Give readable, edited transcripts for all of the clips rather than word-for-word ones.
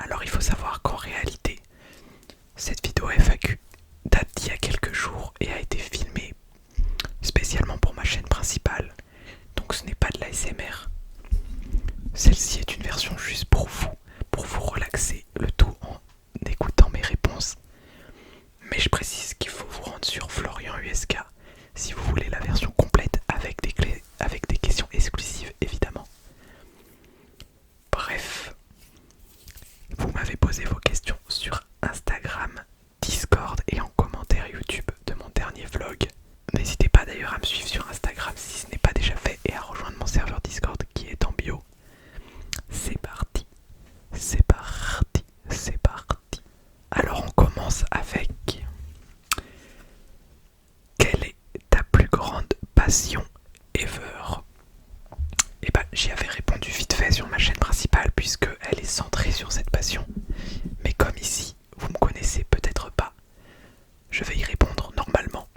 Alors il faut savoir qu'en réalité, cette vidéo FAQ date d'il y a quelques jours et a été filmée spécialement pour ma chaîne principale. Donc ce n'est pas de l'ASMR. Celle-ci est une version juste pour vous relaxer, le tout en écoutant mes réponses. Mais je précise qu'il faut vous rendre sur Florian USK si vous voulez la version complète avec des questions exclusives évidemment. Bref, vous m'avez posé vos questions sur Instagram, Discord et en commentaire YouTube de mon dernier vlog. N'hésitez pas d'ailleurs à me suivre sur Instagram si ce n'est pas déjà fait et à rejoindre mon serveur Discord qui est en bio. C'est parti, c'est parti, c'est parti. Alors on commence avec: quelle est ta plus grande passion ever? Et bah j'y avais répondu vite fait sur ma chaîne principale puisque elle est centrée sur cette passion. Mais comme ici vous me connaissez peut-être pas, je vais y répondre normalement.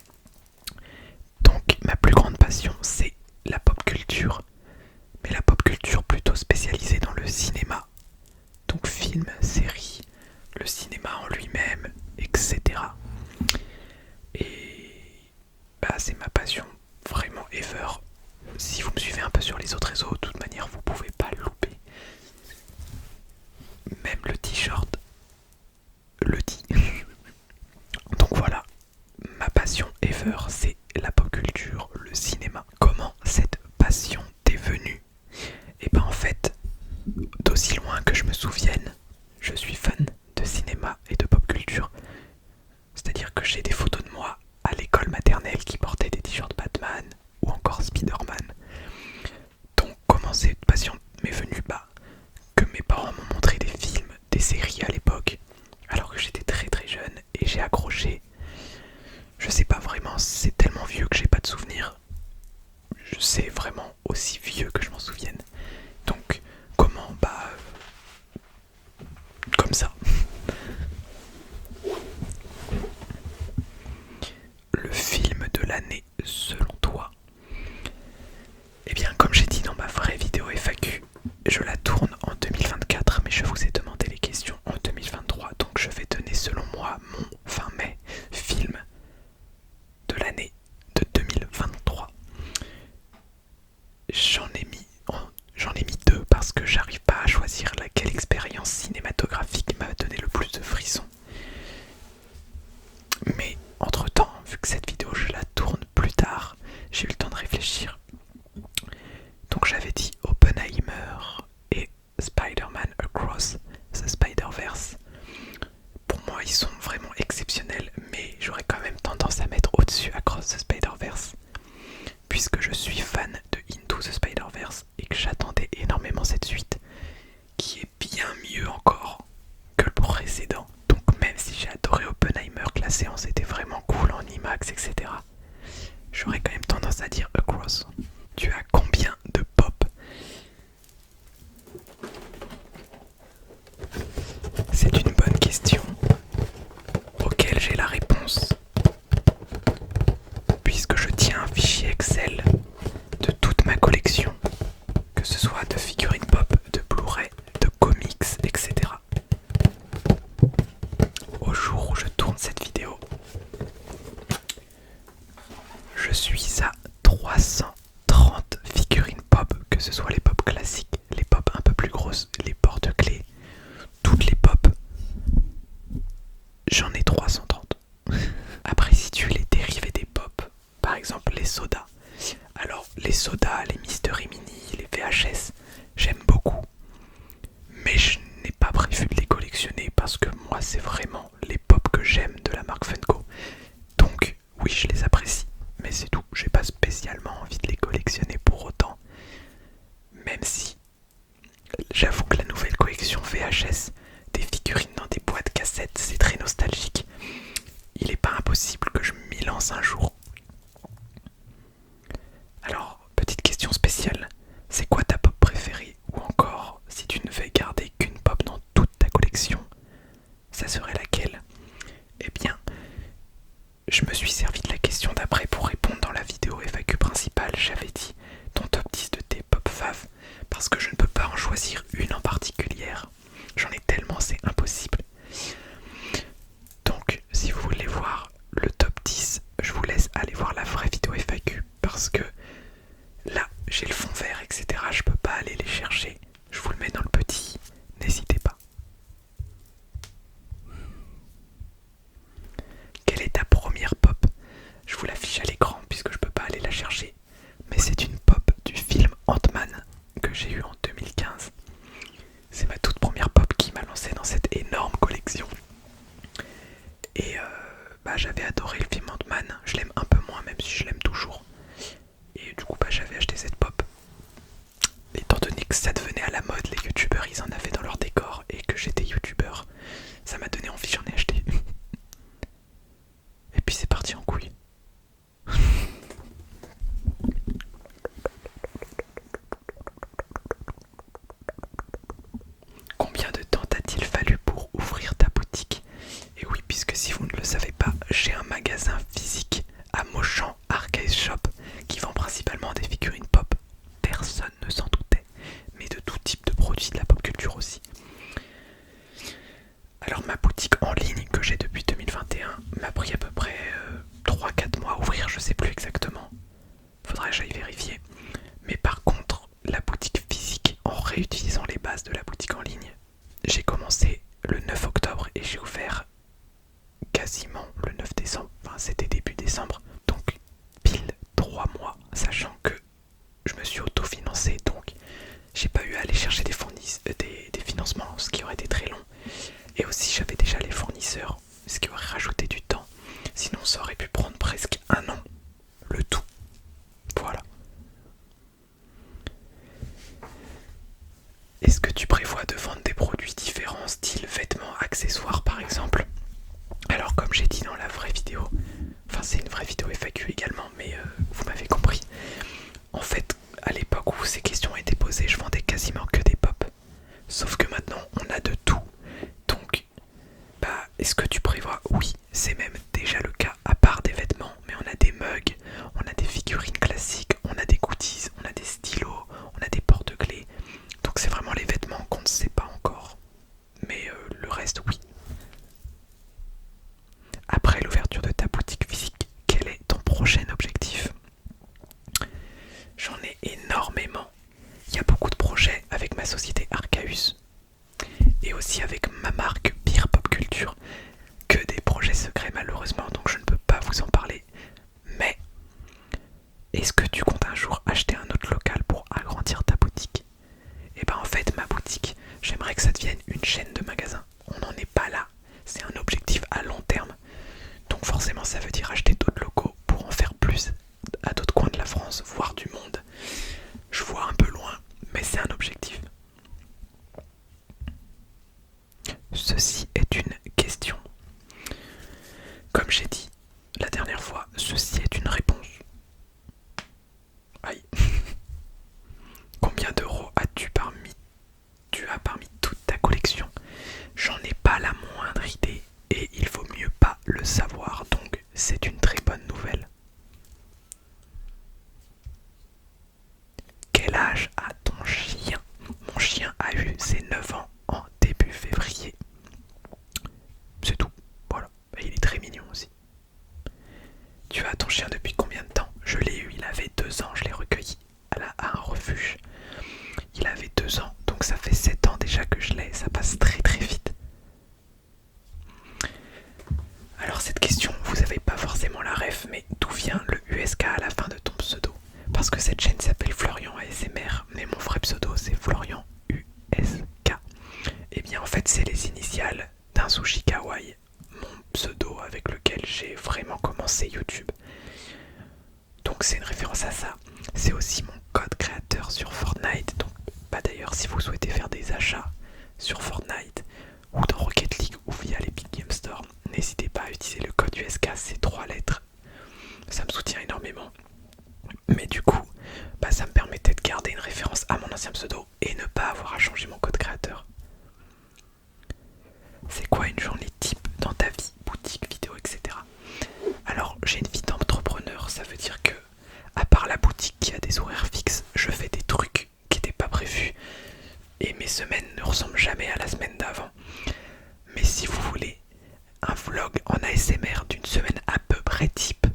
Donc ma plus grande passion c'est la pop culture, mais la pop culture plutôt spécialisée dans le cinéma. Donc film, séries, le cinéma en lui-même, etc. Et bah c'est ma passion vraiment ever. Si vous me suivez un peu sur les autres réseaux, de toute manière vous pouvez pas le louper. Même le t-shirt le dit. Donc voilà, ma passion ever c'est la pop culture, le cinéma. Comment cette passion t'est venue? Et ben en fait, d'aussi loin que je me souvienne, je suis fan de cinéma et de pop culture. C'est-à-dire que j'ai des photos de moi à l'école maternelle qui portaient des t-shirts Batman ou encore Spider-Man. Donc comment cette passion m'est venue? Bah, que mes parents m'ont montré des films, des séries à l'époque, alors que j'étais très très jeune et j'ai accroché. Je sais pas vraiment, c'est tellement vieux que j'ai pas de souvenirs. C'est vraiment aussi vieux que je m'en souvienne. Donc comment? Bah comme ça. Le film de l'année selon toi? Eh bien comme j'ai dit dans ma vraie vidéo FAQ, je la tourne en 2024 mais je vous ai demandé les questions en 2023. Donc je vais donner selon moi mon fin mai film de l'année de 2023. J'en ai mis deux parce que j'arrive pas à choisir laquelle expérience cinématographique m'a donné le plus de frissons. Mais entre temps, vu que cette vidéo je la tourne plus tard, j'ai eu le temps de réfléchir. Donc j'avais dit Oppenheimer et Spider-Man Across the Spider-Verse. Pour moi ils sont vraiment exceptionnels, mais j'aurais quand même tendance à mettre au-dessus Across the Spider-Verse, puisque je suis fan de Into the Spider-Verse et que j'attendais énormément cette suite, qui est bien mieux encore que le précédent. Donc même si j'ai adoré Oppenheimer, que la séance était vraiment cool en IMAX, etc., j'aurais quand même tendance à dire Across. Tu as combien de pop? C'est une bonne question auquel j'ai la réponse, puisque je tiens un fichier Excel de toute ma collection, que ce soit de figurines pop, de Blu-ray, de comics, etc. Au jour où je tourne cette vidéo, je suis à 330 figurines pop, que ce soit les pop classiques, les pop un peu plus grosses, les porte-clés, toutes les pop. J'en ai 330. Après, si tu les dérivés des pop, par exemple les sodas. Alors les sodas, les Mystery Mini, les VHS, j'aime beaucoup. Mais je n'ai pas prévu de les collectionner parce que moi c'est vraiment les pop que j'aime de la marque Funko. Donc oui, je les apprécie, mais c'est tout. J'ai pas spécialement envie de les collectionner pour autant. Même si j'avoue que la nouvelle collection VHS, des figurines dans des boîtes cassettes, c'est très nostalgique. Il n'est pas impossible que je m'y lance un jour. Alors, petite question spéciale, c'est quoi ta pop préférée? Ou encore, si tu ne veux garder qu'une pop dans toute ta collection, ça serait laquelle? Eh bien, je me suis servi de la question d'après pour répondre dans la vidéo FAQ principale. J'avais dit ton top 10 de tes pop fav, parce que je ne peux pas en choisir une en particulière. J'en ai tellement, c'est Ça m'a donné envie, j'en ai acheté. Et puis c'est parti en couille. Combien de temps t'a-t-il fallu pour ouvrir ta boutique? Et oui, puisque si vous ne le savez pas, j'ai un magasin physique à Mauchamp Arcade Shop qui vend principalement des figurines pop. Personne ne s'en doutait, mais de tout type de produits de la pop culture aussi. Alors ma boutique en ligne que j'ai depuis 2021 m'a pris à peu près 3-4 mois à ouvrir, je sais plus exactement. Faudrait que j'aille vérifier. Mais par contre, la boutique physique, en réutilisant les bases de la boutique en ligne, j'ai commencé le 9 octobre et j'ai ouvert quasiment le 9 décembre. Enfin, c'était début décembre. Donc, pile 3 mois, sachant que je me suis autofinancé. Donc, j'ai pas eu à aller chercher des financements, ce qui aurait été très long. Et aussi, j'avais déjà les fournisseurs, ce qui aurait rajouté du temps. Sinon, ça aurait pu prendre presque un an, le tout. Voilà. Est-ce que tu prévois de vendre des produits différents, style vêtements, accessoires par exemple? Alors comme j'ai dit dans la vraie vidéo, enfin c'est une vraie vidéo FAQ également, mais vous m'avez compris. En fait, à l'époque où ces questions étaient posées, je vendais quasiment que des pop. Sauf que maintenant, on a de tout. Donc, est-ce que tu prévois? Oui, c'est même déjà le cas, à part des vêtements, mais on a des mugs, on a des figurines classiques, on a des goodies, on a des stylos, on a des porte-clés. Donc c'est vraiment les vêtements qu'on ne sait pas encore. Mais le reste, oui. Après l'ouverture de ta boutique physique, quel est ton prochain objectif? J'en ai énormément. Il y a beaucoup de projets avec ma société Arcaeus et aussi avec ma marque Beer Pop Culture. Que des projets secrets malheureusement, donc je ne peux pas vous en parler. Mais est-ce que tu comptes un jour acheter un autre local pour agrandir ta boutique? Et en fait ma boutique, j'aimerais que ça devienne une chaîne de magasins. On n'en est pas là. C'est un objectif à long terme. Donc forcément ça veut dire acheter d'autres locaux pour en faire plus à d'autres coins de la France, voire du monde. Je vois un peu loin, mais c'est un objectif. Ceci est une question. Comme j'ai dit la dernière fois, ceci est une réponse. Aïe. Combien d'euros tu as parmi toute ta collection? J'en ai pas la moindre idée et il vaut mieux pas le savoir, donc c'est une très bonne nouvelle. Quel âge a ton chien? Mon chien a eu ses 9 ans en début février. C'est tout, voilà. Et il est très mignon aussi. Tu as ton chien depuis combien de temps? Je l'ai eu, il avait 2 ans, je l'ai recueilli à un refuge. Il avait 2 ans, donc ça fait 7 ans déjà que je l'ai, ça passe très très vite. Alors cette question, vous n'avez pas forcément la ref, mais d'où vient le USK à la fin de ton pseudo? Parce que cette chaîne s'appelle Florian ASMR, mais mon vrai pseudo c'est Florian USK. Et bien en fait c'est les initiales d'un sushi kawaii, mon pseudo avec lequel j'ai vraiment commencé YouTube. Donc c'est une référence à ça. C'est aussi mon code créateur sur Fortnite. Donc d'ailleurs si vous souhaitez faire des achats sur Fortnite ou dans Rocket League ou via l'Epic Game Store, n'hésitez pas à utiliser le code USK, c'est 3 lettres. Ça me soutient énormément. Mais du coup, ça me permettait de garder une référence à mon ancien pseudo et ne pas avoir à changer mon code créateur. C'est quoi une journée type dans ta vie, boutique, vidéo, etc. Alors j'ai une vie d'entrepreneur, ça veut dire que à part la boutique qui a des horaires fixes, je fais des trucs qui n'étaient pas prévus et mes semaines ne ressemblent jamais à la semaine d'avant. Mais si vous voulez un vlog en ASMR d'une semaine à peu près type,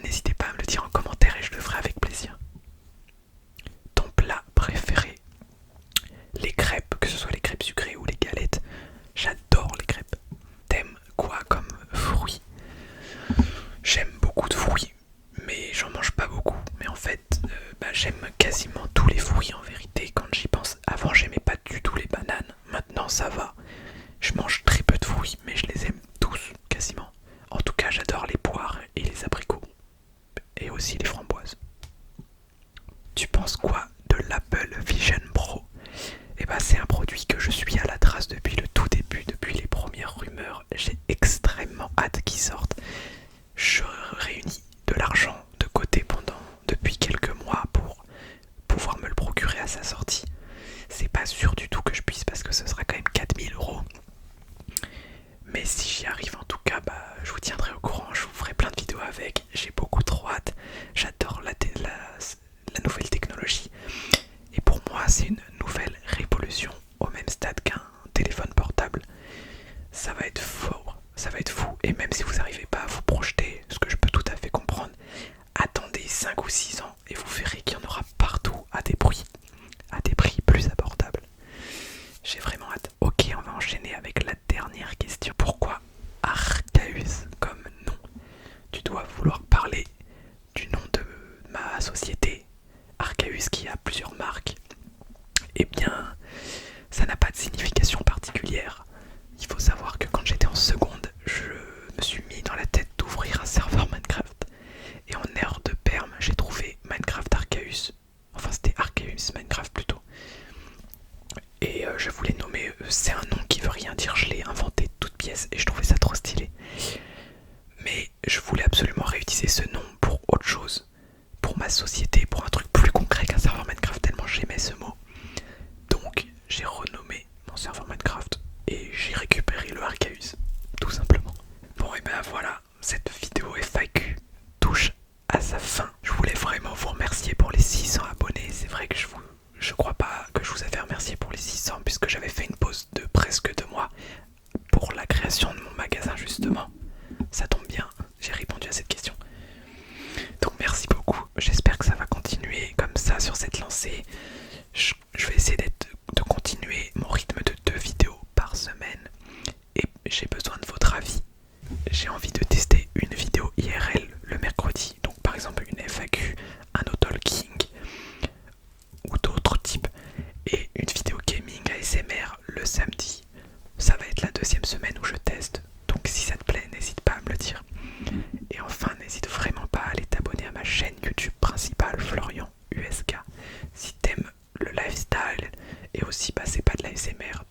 n'hésitez pas à me le dire en commentaire et je le ferai avec plaisir. Ton plat préféré? Les crêpes, que ce soit les crêpes sucrées ou les galettes, j'adore les crêpes. T'aimes quoi comme fruits? J'aime beaucoup de fruits, mais j'en mange pas beaucoup. Mais en fait, j'aime quasiment tous les fruits en vérité quand j'y pense. Avant j'aimais pas du tout les bananes, maintenant ça va. Je mange très peu de fruits, mais je les aime tous quasiment. En tout cas j'adore les poires et les abricots. Et aussi les framboises. Tu penses quoi de l'Apple Vision Pro? C'est un produit que je suis à la trace depuis le tout début, depuis les premières Et même si vous n'arrivez pas à vous projeter, ce que je peux tout à fait comprendre, attendez 5 ou 6 ans et vous verrez qu'il y en aura partout à des prix plus abordables. J'ai vraiment hâte. Ok, on va enchaîner avec la dernière question. Pourquoi Arcaeus comme nom? Tu dois vouloir parler du nom de ma société, Arcaeus, qui a plusieurs marques. Eh bien, ça n'a pas de signification particulière. Il faut savoir que quand j'étais en seconde, je me suis mis dans la tête d'ouvrir un serveur Minecraft. Et en aire de perm, j'ai trouvé Minecraft Arcaeus. Enfin, c'était Arcaeus Minecraft plutôt. Et je voulais nommer, c'est un nom qui veut rien dire, je l'ai inventé de toutes pièces et je trouvais ça trop stylé. Mais je voulais absolument réutiliser ce nom pour autre chose, pour ma société, pour un truc plus concret qu'un serveur Minecraft, tellement j'aimais ce mot. Donc j'ai renommé mon serveur Minecraft et j'ai récupéré le Arcaeus, tout simplement. Bon et ben voilà, cette vidéo FAQ touche à sa fin. Je voulais vraiment vous remercier pour les 600 abonnés. C'est vrai que je crois pas que je vous avais remercié pour les 600 puisque j'avais fait une pause de presque 2 mois pour la création de mon magasin justement. Ça tombe bien, j'ai répondu à cette question. Donc merci beaucoup, j'espère que ça va continuer comme ça sur cette lancée. Je vais essayer de continuer mon rythme de 2 vidéos par semaine. Et j'ai besoin de votre avis. J'ai envie de tester une vidéo IRL le mercredi. Donc par exemple une FAQ, un no-talking ou d'autres types. Et une vidéo gaming ASMR le samedi. Ça va être la 2e semaine où je teste. Donc si ça te plaît, n'hésite pas à me le dire. Et enfin, n'hésite vraiment pas à aller t'abonner à ma chaîne YouTube principale, Florian USK. Si t'aimes le lifestyle et aussi, c'est pas de l'ASMR,